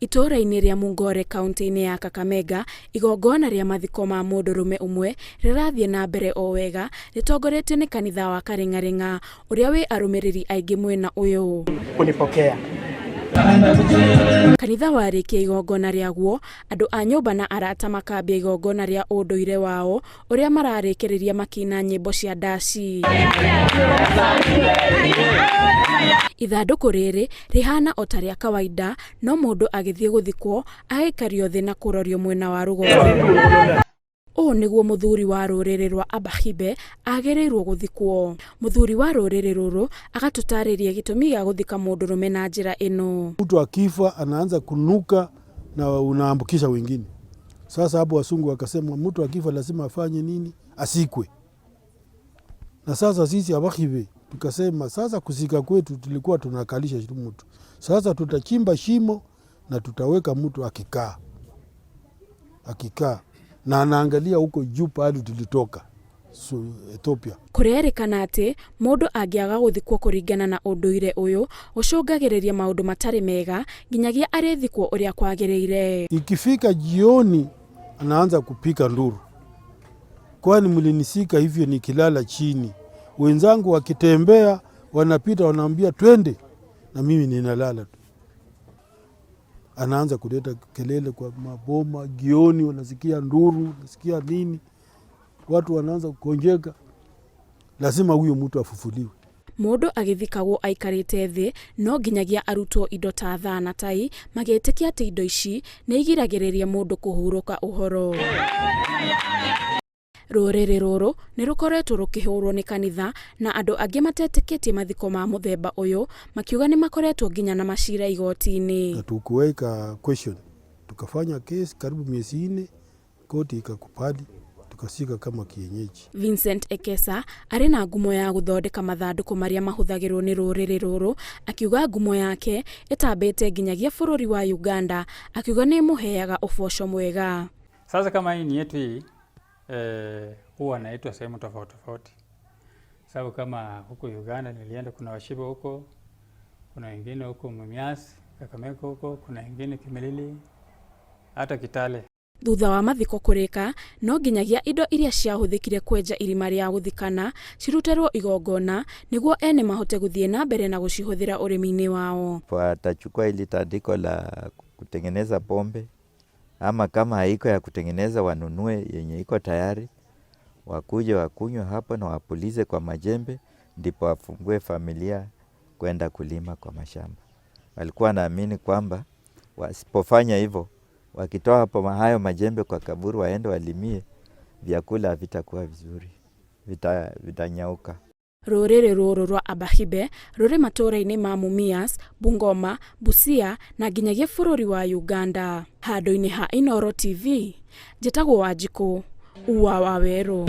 Itora-inĩ rĩa Mungore kaunti-inĩ ya Kakamega, igongona rĩa mathiko ma mũndũrũme ũmwe rĩrathiĩ na mbere o wega rĩtongoretio nĩ kanitha wa Kareng'areng'a ũrĩa wĩ arũmĩrĩri aingĩ mwena ũyũ. Kunipokea. Kanitha warĩkia igongona rĩaguo, andũ a nyũmba na arata makambia igongona rĩa ũndũire wao ũrĩa mararĩkĩrĩria makina nyĩmbo cia ndaci. Ithandũkũ rĩrĩ rĩhana o ta rĩa kawaida, no mũndũ agĩthiĩ gũthikwo agaikario thĩ na kũrorio mwena wa rũgongo. Ũũ nĩguo mũthuri wa rũrĩrĩ rwa Abashibe agĩrĩirwo gũthikwo. Mũthuri wa rũrĩrĩ rũrũ agatũtarĩria gĩtũmi gĩa gũthika mũndũrũme na njĩra ĩno. Mtu akifa anaanza kunuka na unaambukisha wengine. Sasa hapo wasungu wakasema mtu akifa lazima afanye nini? Asikwe. Na sasa sisi Abashibe tukasema sasa kusika kwetu tulikuwa tunakalisha mtu. Sasa tutachimba shimo na tutaweka mtu akikaa. Na anaangalia huko juu pale tulitoka Ethiopia. Kũrerĩkana atĩ mũndũ angĩaga gũthikwo kũringana na ũndũire ũyũ ũcũngagĩrĩria maũndũ matarĩ mega nginyagia arĩthikwo ũrĩa kwagĩrĩire. Ikifika jioni anaanza kupika nduru. Kwani mlinisika hivyo nikilala chini. Wenzangu wakitembea wanapita wanaambia twende na mimi ninalala tu. Anaanza kuleta kelele kwa maboma, jioni wanasikia nduru, wanasikia nini. Watu wanaanza kukonjeka. Lazima huyo mtu afufuliwe. Mũndũ agĩthikagwo aikarĩte thĩ, no nginyagia arutwo indo ta thaa na tai, magĩtĩkia atĩ indo ici nĩ igiragĩrĩria mũndũ kũhurũka ũhoro. Rũrĩrĩ rũrũ nĩ rũkoretwo rũkĩhũrwo nĩ kanitha na andũ angĩ matetĩkĩtie mathiko ma mũthemba ũyũ, makiuga nĩ makoretwo nginya na macira igoti-inĩ. Na tukuweka question. Tukafanya case karibu miezi 4, koti ikakubali, tukasika kama kienyeji. Vincent Ekesa arĩ na ngumo ya gũthondeka mathandũkũ marĩa mahũthagĩrwo nĩ rũrĩrĩ rũrũ, akiuga ngumo yake ĩtambĩte nginyagia bũrũri wa Uganda, akiuga nĩ mũheaga ũboco mwega. Sasa kama hii ni yetu hii, huwa naitwa sehemu tofauti tofauti. Sababu kama huko Uganda nilienda kuna Abashibe huko, kuna wengine huko Mumias, Kakamega huko, kuna wengine Kimilili, hata Kitale. Thutha wa mathiko kũrĩka, no nginyagia indo iria ciahũthĩkire kwenja irima rĩa gũthikana ciruterwo igongona nĩguo ene mahote gũthiĩ na mbere na gũcihũthĩra ũrĩmi-inĩ wao. Watachukua ili tandiko la kutengeneza pombe, ama kama haiko ya kutengeneza wanunue yenye iko tayari, wakuje wakunywe hapo na wapulize kwa majembe, ndipo wafungue familia kwenda kulima kwa mashamba. Walikuwa naamini kwamba wasipofanya hivyo, wakitoa hapo hayo majembe kwa kaburi waende walimie, vyakula vitakuwa vizuri, vitanyauka. Rũrĩrĩ rũrũ rwa Abashibe rũrĩ matũũra-inĩ ma Mumias, Bungoma, Busia na nginyagia bũrũri wa Uganda. Handũ-inĩ ha Inooro TV, njĩtagwo Wanjikũ wa Wawerũ.